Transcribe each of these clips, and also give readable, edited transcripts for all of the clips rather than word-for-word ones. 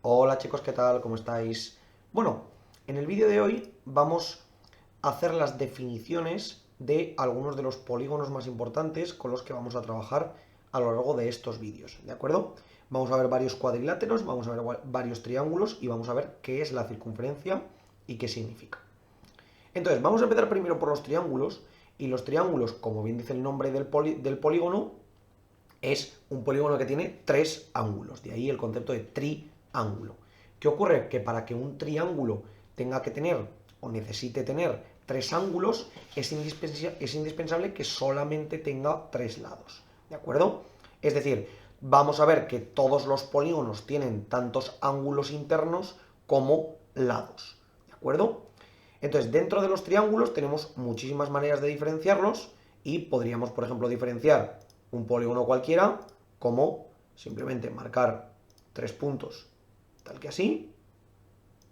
Hola chicos, ¿qué tal? ¿Cómo estáis? Bueno, en el vídeo de hoy vamos a hacer las definiciones de algunos de los polígonos más importantes con los que vamos a trabajar a lo largo de estos vídeos, ¿de acuerdo? Vamos a ver varios cuadriláteros, vamos a ver varios triángulos y vamos a ver qué es la circunferencia y qué significa. Entonces, vamos a empezar primero por los triángulos, y los triángulos, como bien dice el nombre del polígono, es un polígono que tiene tres ángulos, de ahí el concepto de triángulo. ¿Qué ocurre? Que para que un triángulo tenga que tener o necesite tener tres ángulos, es indispensable que solamente tenga tres lados, ¿de acuerdo? Es decir, vamos a ver que todos los polígonos tienen tantos ángulos internos como lados, ¿de acuerdo? Entonces, dentro de los triángulos tenemos muchísimas maneras de diferenciarlos y podríamos, por ejemplo, diferenciar un polígono cualquiera como simplemente marcar tres puntos, tal que así,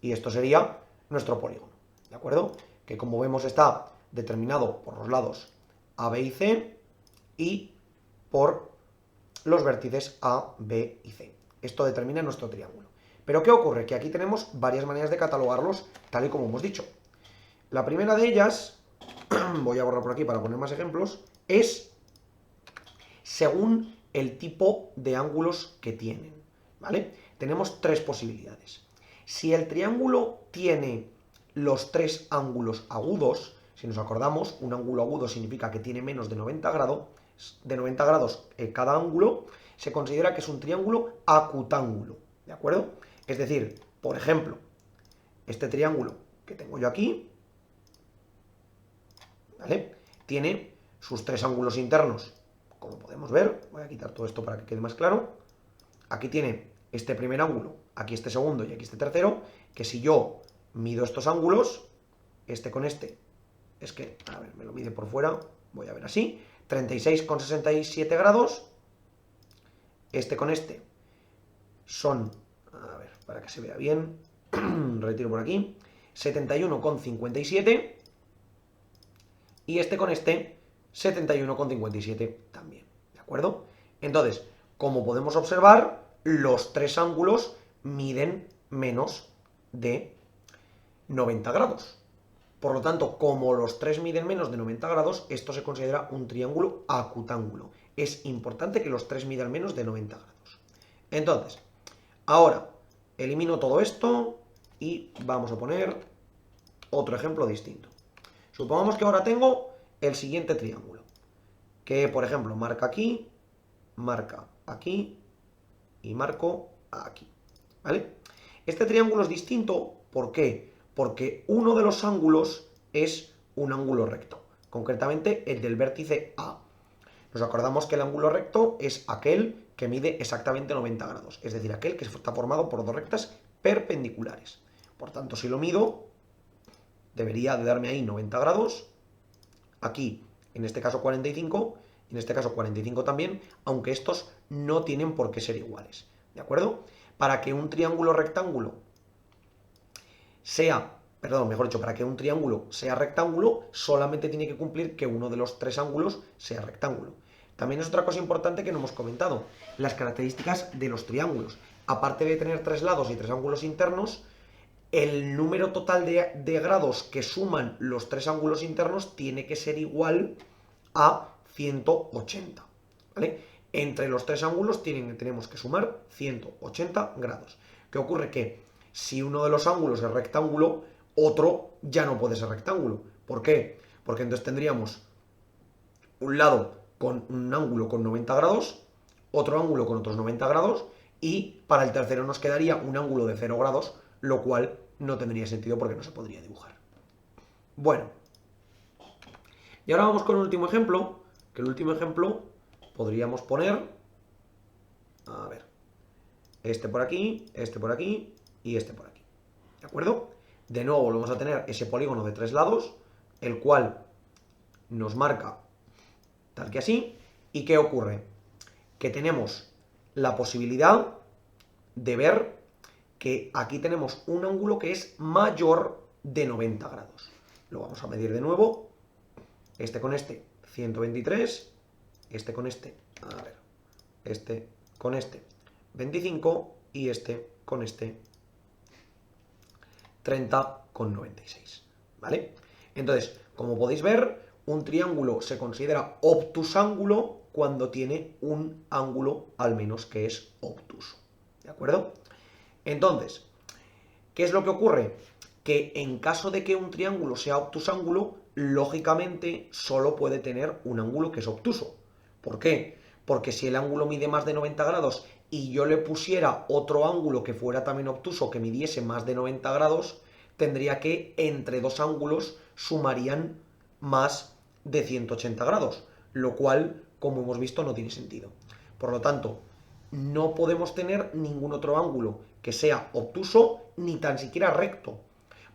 y esto sería nuestro polígono, ¿de acuerdo? Que como vemos está determinado por los lados A, B y C y por los vértices A, B y C. Esto determina nuestro triángulo. Pero ¿qué ocurre? Que aquí tenemos varias maneras de catalogarlos, tal y como hemos dicho. La primera de ellas, voy a borrar por aquí para poner más ejemplos, es según el tipo de ángulos que tienen, ¿vale? Tenemos tres posibilidades. Si el triángulo tiene los tres ángulos agudos, si nos acordamos, un ángulo agudo significa que tiene menos de 90 grados cada ángulo, se considera que es un triángulo acutángulo, ¿de acuerdo? Es decir, por ejemplo, este triángulo que tengo yo aquí, ¿vale? Tiene sus tres ángulos internos, como podemos ver. Voy a quitar todo esto para que quede más claro. Aquí tiene este primer ángulo, aquí este segundo y aquí este tercero, que si yo mido estos ángulos, este con este, es que, a ver, me lo mide por fuera, voy a ver así, 36,67 grados, este con este son, a ver, para que se vea bien, retiro por aquí, 71,57 y este con este 71,57 también, ¿de acuerdo? Entonces, como podemos observar, los tres ángulos miden menos de 90 grados. Por lo tanto, como los tres miden menos de 90 grados, esto se considera un triángulo acutángulo. Es importante que los tres midan menos de 90 grados. Entonces, ahora elimino todo esto y vamos a poner otro ejemplo distinto. Supongamos que ahora tengo el siguiente triángulo, que por ejemplo marca aquí y marco aquí, ¿vale? Este triángulo es distinto, ¿por qué? Porque uno de los ángulos es un ángulo recto, concretamente el del vértice A. Nos acordamos que el ángulo recto es aquel que mide exactamente 90 grados, es decir, aquel que está formado por dos rectas perpendiculares. Por tanto, si lo mido, debería de darme ahí 90 grados, aquí en este caso 45, en este caso 45 también, aunque estos no tienen por qué ser iguales, ¿de acuerdo? Para que un triángulo rectángulo sea, perdón, mejor dicho, para que un triángulo sea rectángulo, solamente tiene que cumplir que uno de los tres ángulos sea rectángulo. También es otra cosa importante que no hemos comentado, las características de los triángulos. Aparte de tener tres lados y tres ángulos internos, el número total de grados que suman los tres ángulos internos tiene que ser igual a 180, ¿vale? Entre los tres ángulos tenemos que sumar 180 grados. ¿Qué ocurre? Que si uno de los ángulos es rectángulo, otro ya no puede ser rectángulo. ¿Por qué? Porque entonces tendríamos un lado con un ángulo con 90 grados, otro ángulo con otros 90 grados, y para el tercero nos quedaría un ángulo de 0 grados, lo cual no tendría sentido porque no se podría dibujar. Bueno, y ahora vamos con el último ejemplo, que el último ejemplo podríamos poner, a ver, este por aquí y este por aquí, ¿de acuerdo? De nuevo volvemos a tener ese polígono de tres lados, el cual nos marca tal que así, ¿y qué ocurre? Que tenemos la posibilidad de ver que aquí tenemos un ángulo que es mayor de 90 grados. Lo vamos a medir de nuevo. Este con este, 123. Este con este, a ver, este con este, 25. Y este con este 30,96, ¿vale? Entonces, como podéis ver, un triángulo se considera obtusángulo cuando tiene un ángulo al menos que es obtuso, ¿de acuerdo? Entonces, ¿qué es lo que ocurre? Que en caso de que un triángulo sea obtusángulo, lógicamente solo puede tener un ángulo que es obtuso. ¿Por qué? Porque si el ángulo mide más de 90 grados y yo le pusiera otro ángulo que fuera también obtuso, que midiese más de 90 grados, tendría que entre dos ángulos sumarían más de 180 grados, lo cual, como hemos visto, no tiene sentido. Por lo tanto, no podemos tener ningún otro ángulo que sea obtuso ni tan siquiera recto,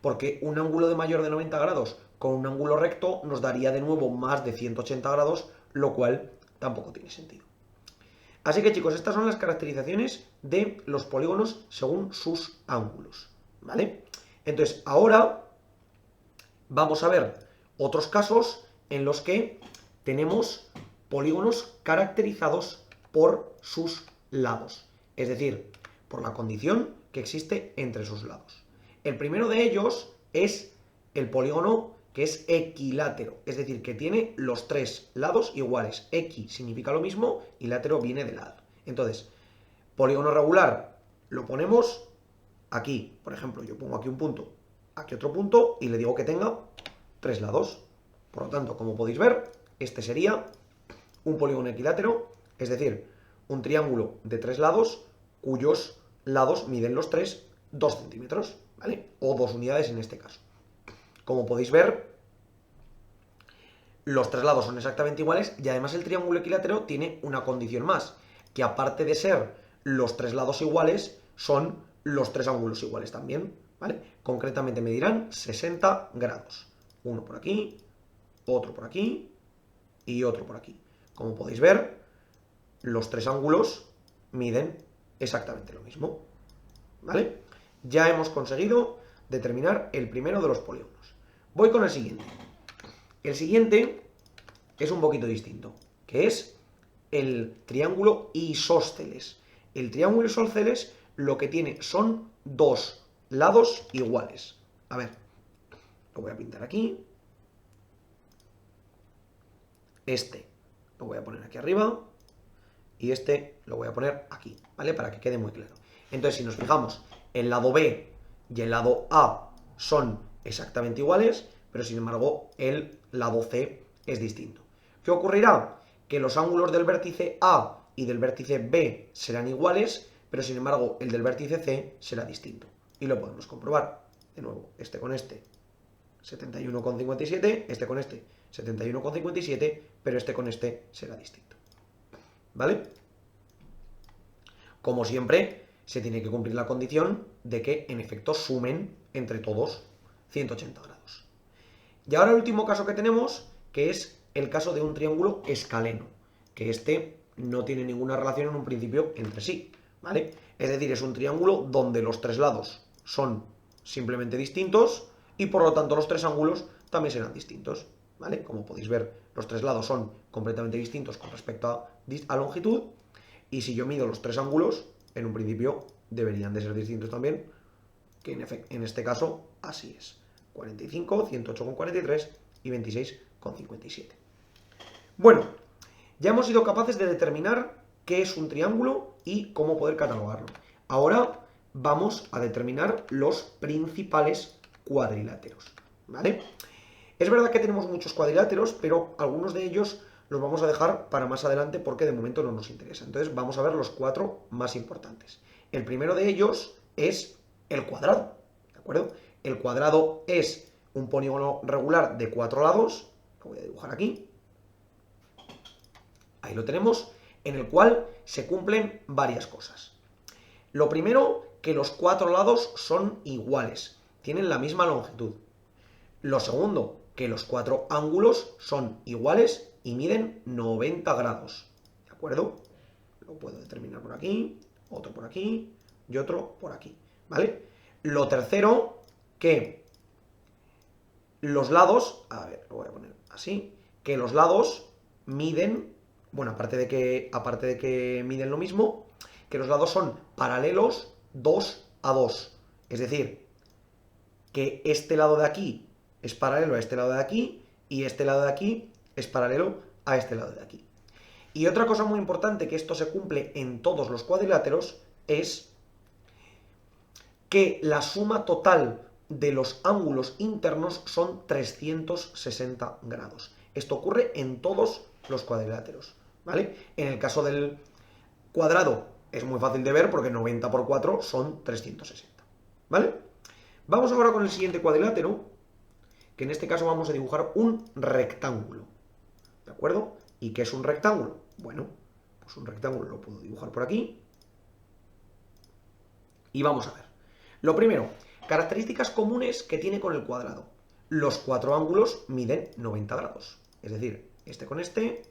porque un ángulo de mayor de 90 grados con un ángulo recto nos daría de nuevo más de 180 grados, lo cual tampoco tiene sentido. Así que chicos, estas son las caracterizaciones de los polígonos según sus ángulos, ¿vale? Entonces, ahora vamos a ver otros casos en los que tenemos polígonos caracterizados por sus lados, es decir, por la condición que existe entre sus lados. El primero de ellos es el polígono que es equilátero, es decir, que tiene los tres lados iguales. Equi significa lo mismo y látero viene de lado. Entonces, polígono regular lo ponemos aquí, por ejemplo, yo pongo aquí un punto, aquí otro punto y le digo que tenga tres lados. Por lo tanto, como podéis ver, este sería un polígono equilátero, es decir, un triángulo de tres lados cuyos lados miden los tres 2 centímetros, ¿vale? O 2 unidades en este caso. Como podéis ver, los tres lados son exactamente iguales y además el triángulo equilátero tiene una condición más, que aparte de ser los tres lados iguales, son los tres ángulos iguales también, ¿vale? Concretamente medirán 60 grados. Uno por aquí, otro por aquí y otro por aquí. Como podéis ver, los tres ángulos miden exactamente lo mismo, ¿vale? Ya hemos conseguido determinar el primero de los polígonos. Voy con el siguiente. El siguiente es un poquito distinto, que es el triángulo isósceles. El triángulo isósceles lo que tiene son dos lados iguales. A ver, lo voy a pintar aquí. Este lo voy a poner aquí arriba y este lo voy a poner aquí, ¿vale? Para que quede muy claro. Entonces, si nos fijamos, el lado B y el lado A son exactamente iguales, pero sin embargo el lado C es distinto. ¿Qué ocurrirá? Que los ángulos del vértice A y del vértice B serán iguales, pero sin embargo el del vértice C será distinto. Y lo podemos comprobar. De nuevo, este con este 71,57, este con este 71,57, pero este con este será distinto. ¿Vale? Como siempre, se tiene que cumplir la condición de que en efecto sumen entre todos 180 grados. Y ahora el último caso que tenemos, que es el caso de un triángulo escaleno, que este no tiene ninguna relación en un principio entre sí, ¿vale? Es decir, es un triángulo donde los tres lados son simplemente distintos y por lo tanto los tres ángulos también serán distintos, ¿vale? Como podéis ver, los tres lados son completamente distintos con respecto a longitud y si yo mido los tres ángulos, en un principio deberían de ser distintos también, que en este caso así es. 45, 108,43 y 26,57. Bueno, ya hemos sido capaces de determinar qué es un triángulo y cómo poder catalogarlo. Ahora vamos a determinar los principales cuadriláteros, ¿vale? Es verdad que tenemos muchos cuadriláteros, pero algunos de ellos los vamos a dejar para más adelante porque de momento no nos interesa. Entonces vamos a ver los cuatro más importantes. El primero de ellos es el cuadrado, ¿de acuerdo? El cuadrado es un polígono regular de cuatro lados, lo voy a dibujar aquí, ahí lo tenemos, en el cual se cumplen varias cosas. Lo primero, que los cuatro lados son iguales, tienen la misma longitud. Lo segundo, que los cuatro ángulos son iguales y miden 90 grados, ¿de acuerdo? Lo puedo determinar por aquí, otro por aquí y otro por aquí, ¿vale? Lo tercero, que los lados, a ver, lo voy a poner así, que los lados miden, bueno, aparte de que miden lo mismo, que los lados son paralelos 2 a 2. Es decir, que este lado de aquí es paralelo a este lado de aquí y este lado de aquí es paralelo a este lado de aquí. Y otra cosa muy importante, que esto se cumple en todos los cuadriláteros, es que la suma total de los ángulos internos son 360 grados. Esto ocurre en todos los cuadriláteros, ¿vale? En el caso del cuadrado es muy fácil de ver porque 90 por 4 son 360, ¿vale? Vamos ahora con el siguiente cuadrilátero, que en este caso vamos a dibujar un rectángulo, ¿de acuerdo? ¿Y qué es un rectángulo? Bueno, pues un rectángulo lo puedo dibujar por aquí. Y vamos a ver. Lo primero, características comunes que tiene con el cuadrado. Los cuatro ángulos miden 90 grados. Es decir, este con este,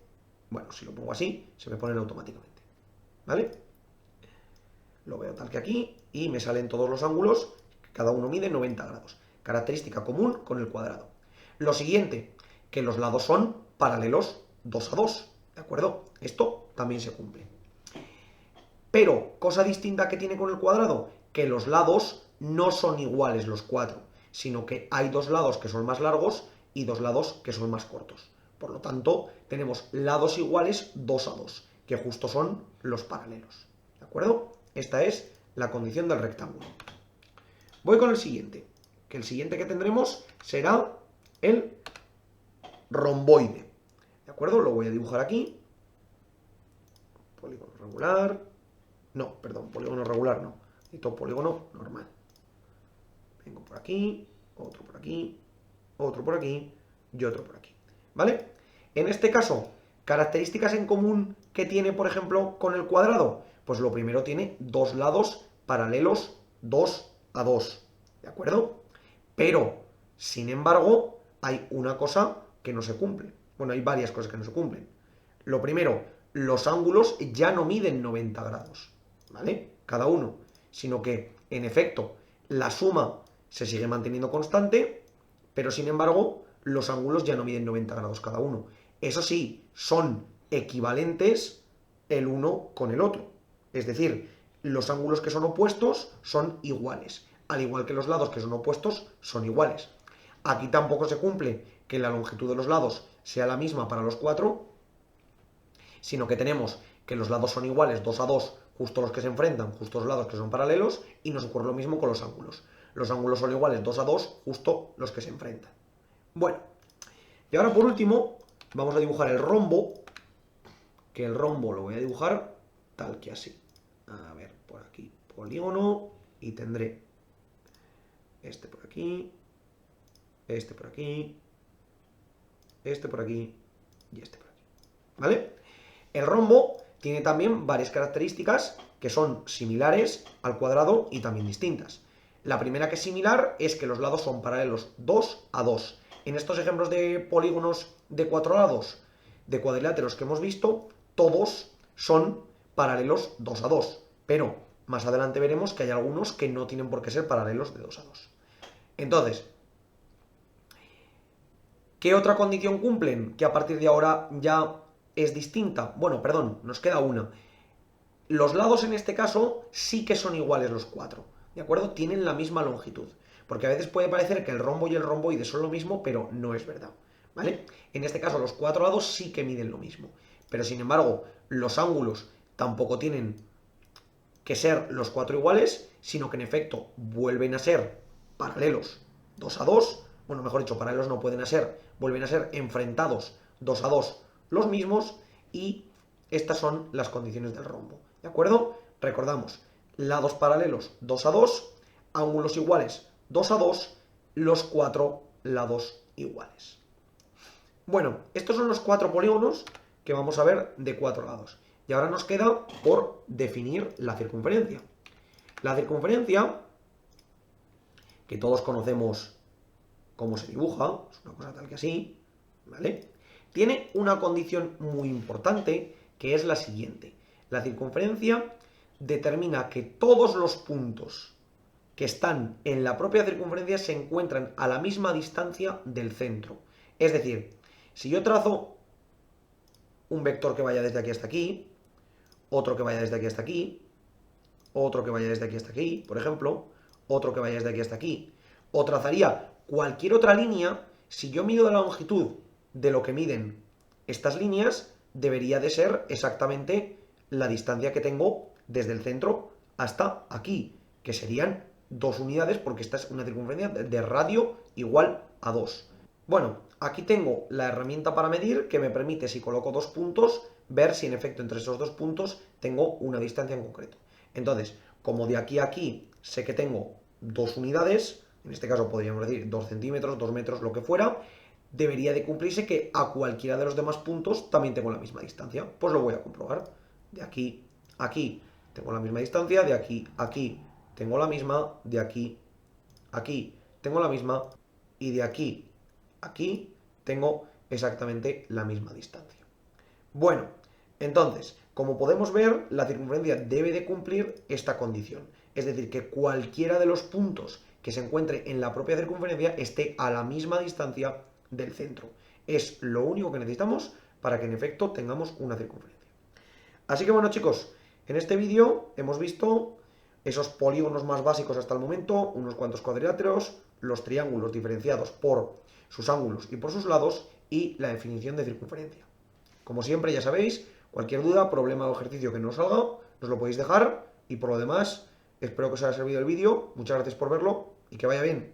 bueno, si lo pongo así, se me ponen automáticamente, ¿vale? Lo veo tal que aquí y me salen todos los ángulos, cada uno mide 90 grados. Característica común con el cuadrado. Lo siguiente, que los lados son paralelos 2 a 2, ¿de acuerdo? Esto también se cumple. Pero, cosa distinta que tiene con el cuadrado, que los lados no son iguales los cuatro, sino que hay dos lados que son más largos y dos lados que son más cortos. Por lo tanto, tenemos lados iguales 2 a 2, que justo son los paralelos. ¿De acuerdo? Esta es la condición del rectángulo. Voy con el siguiente, que el siguiente que tendremos será el romboide. ¿De acuerdo? Lo voy a dibujar aquí. Polígono regular. No, perdón, polígono regular no. Necesito polígono normal. Vengo por aquí, otro por aquí, otro por aquí y otro por aquí. ¿Vale? En este caso, características en común que tiene, por ejemplo, con el cuadrado. Pues lo primero, tiene dos lados paralelos 2 a 2. ¿De acuerdo? Pero, sin embargo, hay una cosa que no se cumple. Bueno, hay varias cosas que no se cumplen. Lo primero, los ángulos ya no miden 90 grados, ¿vale? Cada uno, sino que, en efecto, la suma se sigue manteniendo constante, pero sin embargo, los ángulos ya no miden 90 grados cada uno. Eso sí, son equivalentes el uno con el otro. Es decir, los ángulos que son opuestos son iguales, al igual que los lados que son opuestos son iguales. Aquí tampoco se cumple que la longitud de los lados sea la misma para los cuatro, sino que tenemos que los lados son iguales 2 a 2, justo los que se enfrentan, justo los lados que son paralelos, y nos ocurre lo mismo con los ángulos. Los ángulos son iguales 2 a 2, justo los que se enfrentan. Bueno, y ahora por último vamos a dibujar el rombo, que el rombo lo voy a dibujar tal que así. A ver, por aquí, polígono, y tendré este por aquí, este por aquí, este por aquí y este por aquí, ¿vale? El rombo tiene también varias características que son similares al cuadrado y también distintas. La primera, que es similar, es que los lados son paralelos 2 a 2. En estos ejemplos de polígonos de 4 lados, de cuadriláteros que hemos visto, todos son paralelos 2 a 2. Pero más adelante veremos que hay algunos que no tienen por qué ser paralelos de 2 a 2. Entonces, ¿qué otra condición cumplen? Que a partir de ahora ya es distinta. Bueno, perdón, nos queda una. Los lados en este caso sí que son iguales los cuatro, ¿de acuerdo? Tienen la misma longitud. Porque a veces puede parecer que el rombo y el romboide son lo mismo, pero no es verdad, ¿vale? En este caso los cuatro lados sí que miden lo mismo. Pero sin embargo, los ángulos tampoco tienen que ser los cuatro iguales, sino que en efecto vuelven a ser paralelos 2 a 2. Bueno, mejor dicho, paralelos no pueden ser, vuelven a ser enfrentados 2 a 2 los mismos, y estas son las condiciones del rombo, ¿de acuerdo? Recordamos, lados paralelos 2 a 2, ángulos iguales 2 a 2, los cuatro lados iguales. Bueno, estos son los cuatro polígonos que vamos a ver de cuatro lados. Y ahora nos queda por definir la circunferencia. La circunferencia, que todos conocemos cómo se dibuja, es una cosa tal que así, ¿vale? Tiene una condición muy importante, que es la siguiente. La circunferencia determina que todos los puntos que están en la propia circunferencia se encuentran a la misma distancia del centro. Es decir, si yo trazo un vector que vaya desde aquí hasta aquí, otro que vaya desde aquí hasta aquí, otro que vaya desde aquí hasta aquí, por ejemplo, otro que vaya desde aquí hasta aquí, o trazaría cualquier otra línea. Si yo mido la longitud de lo que miden estas líneas, debería de ser exactamente la distancia que tengo desde el centro hasta aquí, que serían 2 unidades, porque esta es una circunferencia de radio igual a 2. Bueno, aquí tengo la herramienta para medir que me permite, si coloco 2 puntos, ver si en efecto entre esos 2 puntos tengo una distancia en concreto. Entonces, como de aquí a aquí sé que tengo 2 unidades, en este caso podríamos decir 2 centímetros, 2 metros, lo que fuera, debería de cumplirse que a cualquiera de los demás puntos también tengo la misma distancia. Pues lo voy a comprobar. De aquí a aquí tengo la misma distancia, de aquí a aquí tengo la misma, de aquí a aquí tengo la misma, y de aquí a aquí tengo exactamente la misma distancia. Bueno, entonces, como podemos ver, la circunferencia debe de cumplir esta condición. Es decir, que cualquiera de los puntos que se encuentre en la propia circunferencia esté a la misma distancia del centro. Es lo único que necesitamos para que en efecto tengamos una circunferencia. Así que bueno, chicos, en este vídeo hemos visto esos polígonos más básicos hasta el momento, unos cuantos cuadriláteros, los triángulos diferenciados por sus ángulos y por sus lados, y la definición de circunferencia. Como siempre, ya sabéis, cualquier duda, problema o ejercicio que no os salga, nos lo podéis dejar, y por lo demás, espero que os haya servido el vídeo. Muchas gracias por verlo y que vaya bien.